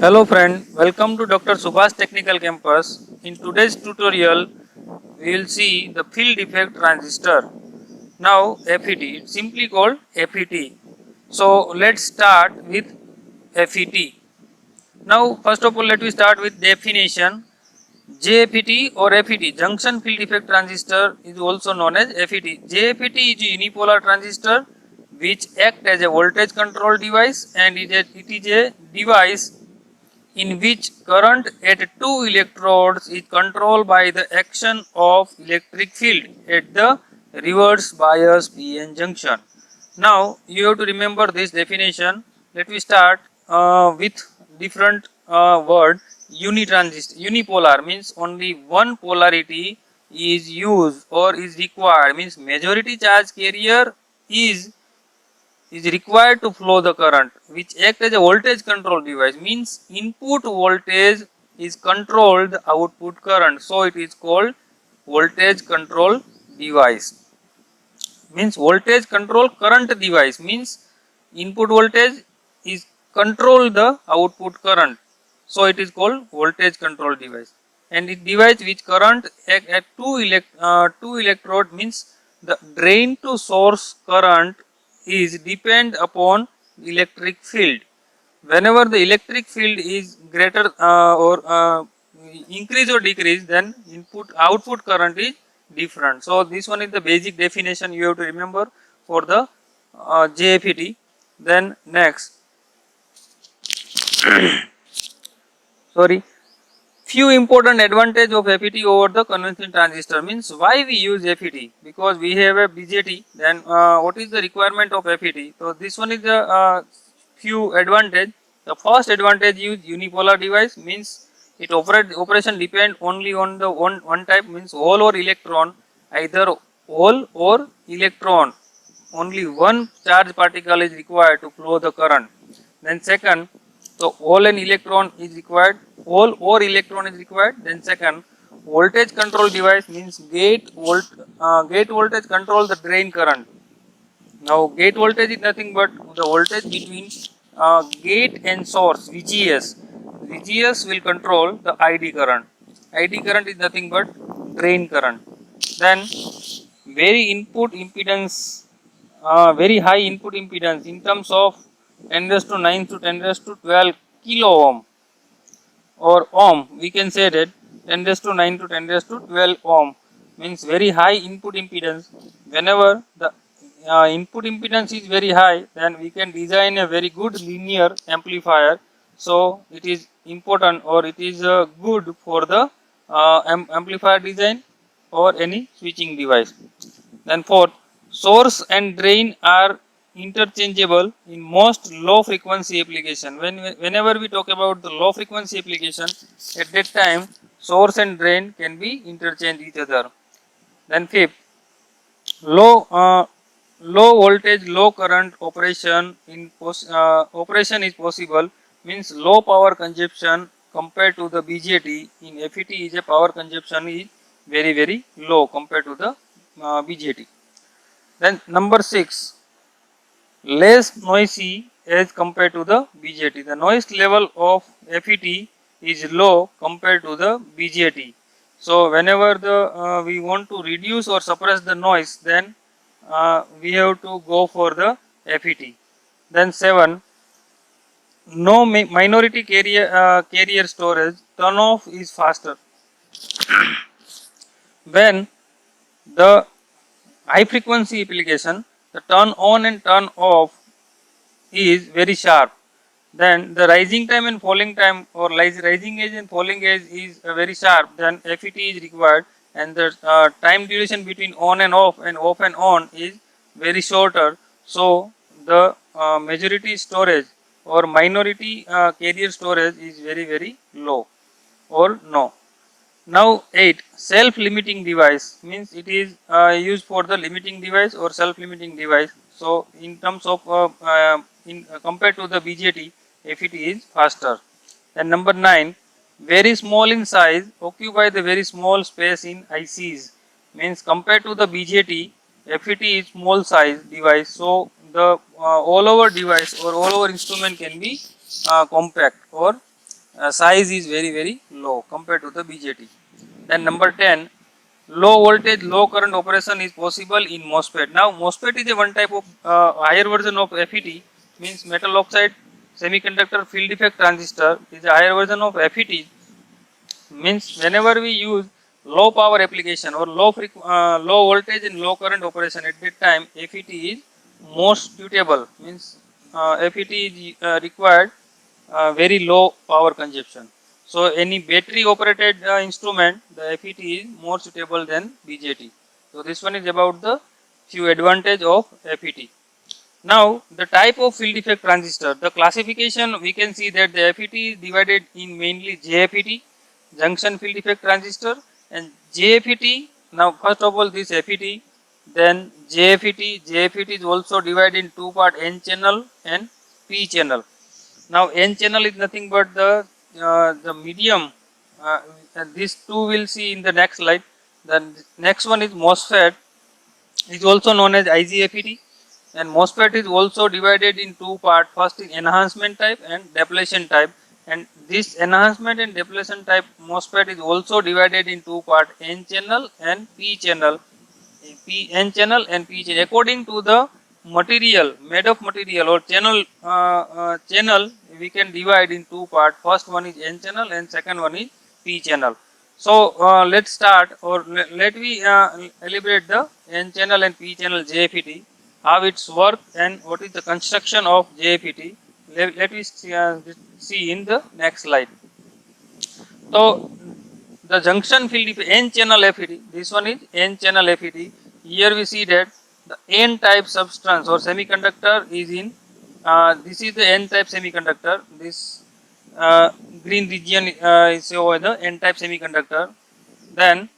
Hello friend, welcome to Dr. Subhash Technical Campus. In today's tutorial, we will see the field effect transistor. Now FET, it's simply called FET. So let's start with FET. Now first of all let me start with definition. JFET or FET, junction field effect transistor, is also known as FET. JFET is a unipolar transistor which acts as a voltage control device, and it is a device in which current at two electrodes is controlled by the action of electric field at the reverse bias PN junction. Now you have to remember this definition. Let me start with different word. Unitransistor, unipolar means only one polarity is used or is required, means majority charge carrier is required to flow the current, which act as a voltage control device, means input voltage is controlled the output current, so it is called voltage control device. Means voltage control current device, means input voltage is control the output current, so it is called voltage control device. And it device which current at two electrode, means the drain to source current is depend upon electric field. Whenever the electric field is greater or increase or decrease, then input output current is different. So this one is the basic definition you have to remember for the JFET. Then next, sorry, few important advantage of FET over the conventional transistor, means why we use FET, because we have a BJT. Then what is the requirement of FET? So this one is the few advantage. The first advantage is unipolar device, means it operation depend only on the one type, means hole or electron, either hole or electron, only one charge particle is required to flow the current. Then second, so hole and electron is required, hole or electron is required. Then second, voltage control device, means gate voltage control the drain current. Now gate voltage is nothing but the voltage between gate and source, VGS. VGS will control the ID current. ID current is nothing but drain current. Then very high input impedance in terms of 10 raised to 9 to 10 raised to 12 kilo ohm or ohm, we can say that 10 raised to 9 to 10 raised to 12 ohm, means very high input impedance. Whenever the input impedance is very high, then we can design a very good linear amplifier. So it is important, or it is good for the amplifier design or any switching device. Then fourth, source and drain are interchangeable in most low frequency application. Whenever we talk about the low frequency application, at that time source and drain can be interchanged each other. Then fifth, low voltage low current operation is possible, means low power consumption compared to the BJT. In FET is a power consumption is very low compared to the BJT. Then number 6, less noisy as compared to the BJT. The noise level of FET is low compared to the BJT. So whenever we want to reduce or suppress the noise, then we have to go for the FET. Then 7, no minority carrier storage, turn off is faster. When the high frequency application, the turn on and turn off is very sharp. Then the rising time and falling time, or rising edge and falling edge is very sharp. Then FET is required, and the time duration between on and off and on is very shorter. So the majority storage or minority carrier storage is very low or no. Now 8, self-limiting device, means it is used for the limiting device or self-limiting device. So in terms of compared to the BJT, FET is faster. And number 9, very small in size, occupy the very small space in ICs, means compared to the BJT, FET is small size device, so the all over device or all over instrument can be compact or size is very low compared to the BJT. Then number 10, low voltage, low current operation is possible in MOSFET. Now MOSFET is a one type of higher version of FET, means metal oxide semiconductor field effect transistor is a higher version of FET. Means whenever we use low power application or low voltage and low current operation, at that time FET is most suitable. Means FET is required very low power consumption. So any battery operated instrument, the FET is more suitable than BJT. So this one is about the few advantage of FET. Now the type of field effect transistor, the classification, we can see that the FET is divided in mainly JFET, junction field effect transistor, and JFET. Now first of all this FET, then JFET. JFET is also divided in two part, N channel and P channel. Now N channel is nothing but the medium, and these two we'll see in the next slide. The next one is MOSFET, is also known as IGFET, and MOSFET is also divided in two parts. First is enhancement type and depletion type, and this enhancement and depletion type MOSFET is also divided in two parts, N channel and P channel. N channel and P channel according to the material, made of material or channel, we can divide in two parts. First one is N channel and second one is P channel. So let's start, or let me elaborate the N channel and P channel JFET, how its work and what is the construction of JFET. Let me see in the next slide. So the junction field N channel FET, this one is N channel FET. Here we see that the N type substance or semiconductor is in, this is the N type semiconductor. This green region is over the N type semiconductor. Then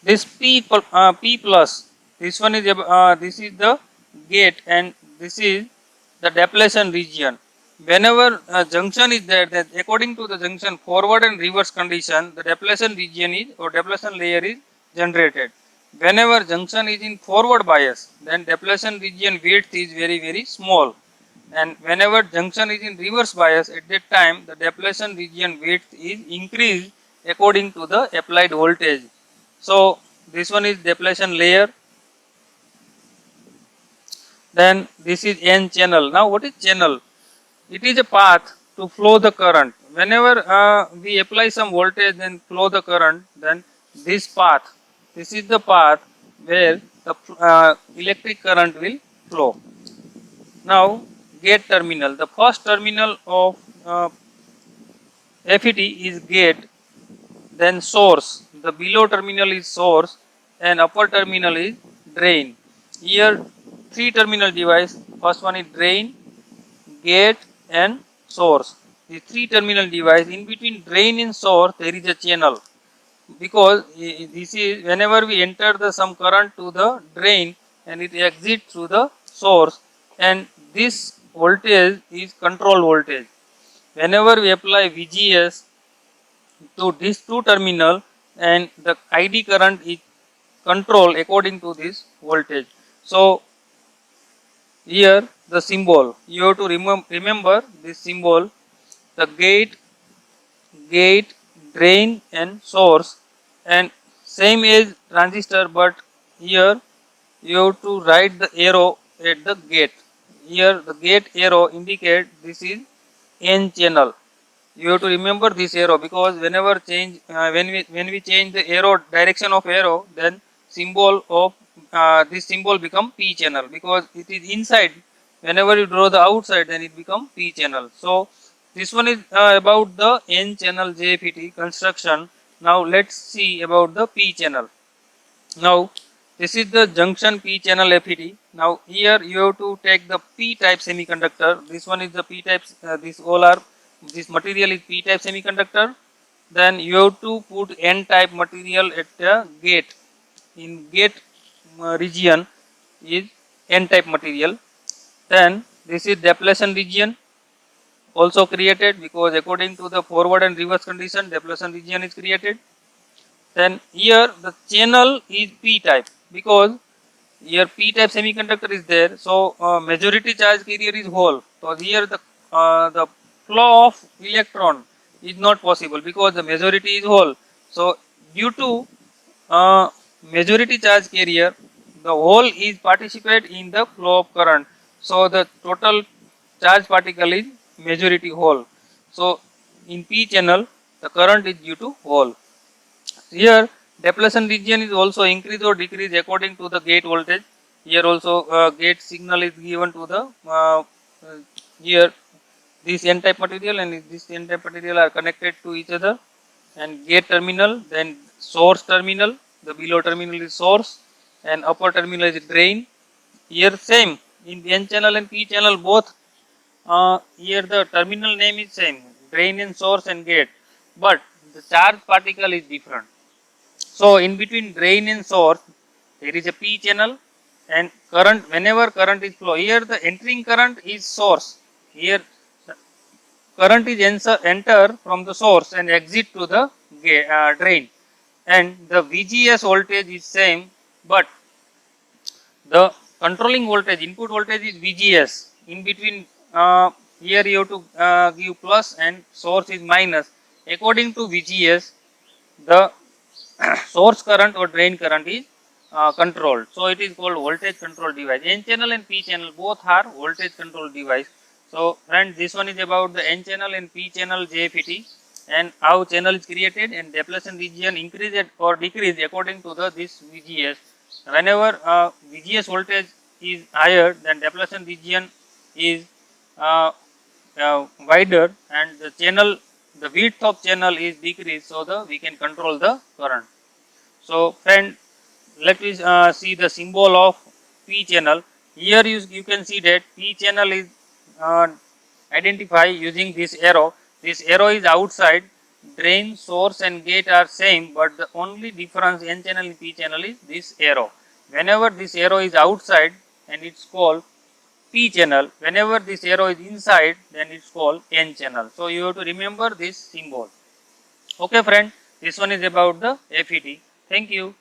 this P plus, this one is this is the gate, and this is the depletion region. Whenever junction is there, then according to the junction forward and reverse condition, the depletion region is or depletion layer is generated. Whenever junction is in forward bias, then depletion region width is very small, and whenever junction is in reverse bias, at that time the depletion region width is increased according to the applied voltage. So this one is depletion layer. Then this is N channel. Now what is channel? It is a path to flow the current. Whenever we apply some voltage and flow the current, then this path, this is the path where the electric current will flow. Now gate terminal, the first terminal of FET is gate, then source, the below terminal is source, and upper terminal is drain. Here three terminal device, first one is drain, gate and source. The three terminal device, in between drain and source there is a channel, because this is whenever we enter the some current to the drain and it exits through the source, and this voltage is control voltage. Whenever we apply VGS to these two terminal, and the ID current is controlled according to this voltage. So here the symbol, you have to remember this symbol, the gate, drain and source, and same as transistor, but here you have to write the arrow at the gate. Here the gate arrow indicate this is N channel. You have to remember this arrow, because whenever change when we change the arrow direction of arrow, then symbol of this symbol become P channel, because it is inside. Whenever you draw the outside, then it become P channel. So this one is about the N channel JFET construction. Now let's see about the P channel. Now this is the junction P channel FET. Now here you have to take the P type semiconductor. This one is the P type. This material is P type semiconductor. Then you have to put N type material at the gate. In gate region is N type material. Then this is depletion region, also created, because according to the forward and reverse condition, depletion region is created. Then here the channel is P type, because here P type semiconductor is there, so majority charge carrier is hole. So here the the flow of electron is not possible because the majority is hole. So due to majority charge carrier, the hole is participate in the flow of current. So the total charge particle is majority hole. So in P channel, the current is due to hole. Here depletion region is also increase or decrease according to the gate voltage. Here also gate signal is given to the here this n type material and this n type material are connected to each other, and gate terminal, then source terminal, the below terminal is source and upper terminal is drain. Here same in n channel and p channel both, here the terminal name is same, drain and source and gate, but the charge particle is different. So in between drain and source there is a P channel, and current, whenever current is flow, here the entering current is source, here the current is enter from the source and exit to the drain, and the VGS voltage is same, but the controlling voltage, input voltage is VGS. In between here you have to give plus and source is minus. According to VGS, the source current or drain current is controlled. So it is called voltage control device. N channel and P channel both are voltage control device. So friends, this one is about the N channel and P channel JFET and how channel is created and depletion region increase or decrease according to the this VGS. Whenever VGS voltage is higher, then depletion region is wider and the channel, the width of channel is decreased, so the we can control the current. So friend, let us see the symbol of P channel. Here you can see that P channel is identified using this arrow. This arrow is outside. Drain, source and gate are same, but the only difference N channel and P channel is this arrow. Whenever this arrow is outside, and it's called P channel. Whenever this arrow is inside, then it's called N channel. So you have to remember this symbol. Okay friend, this one is about the FET. Thank you.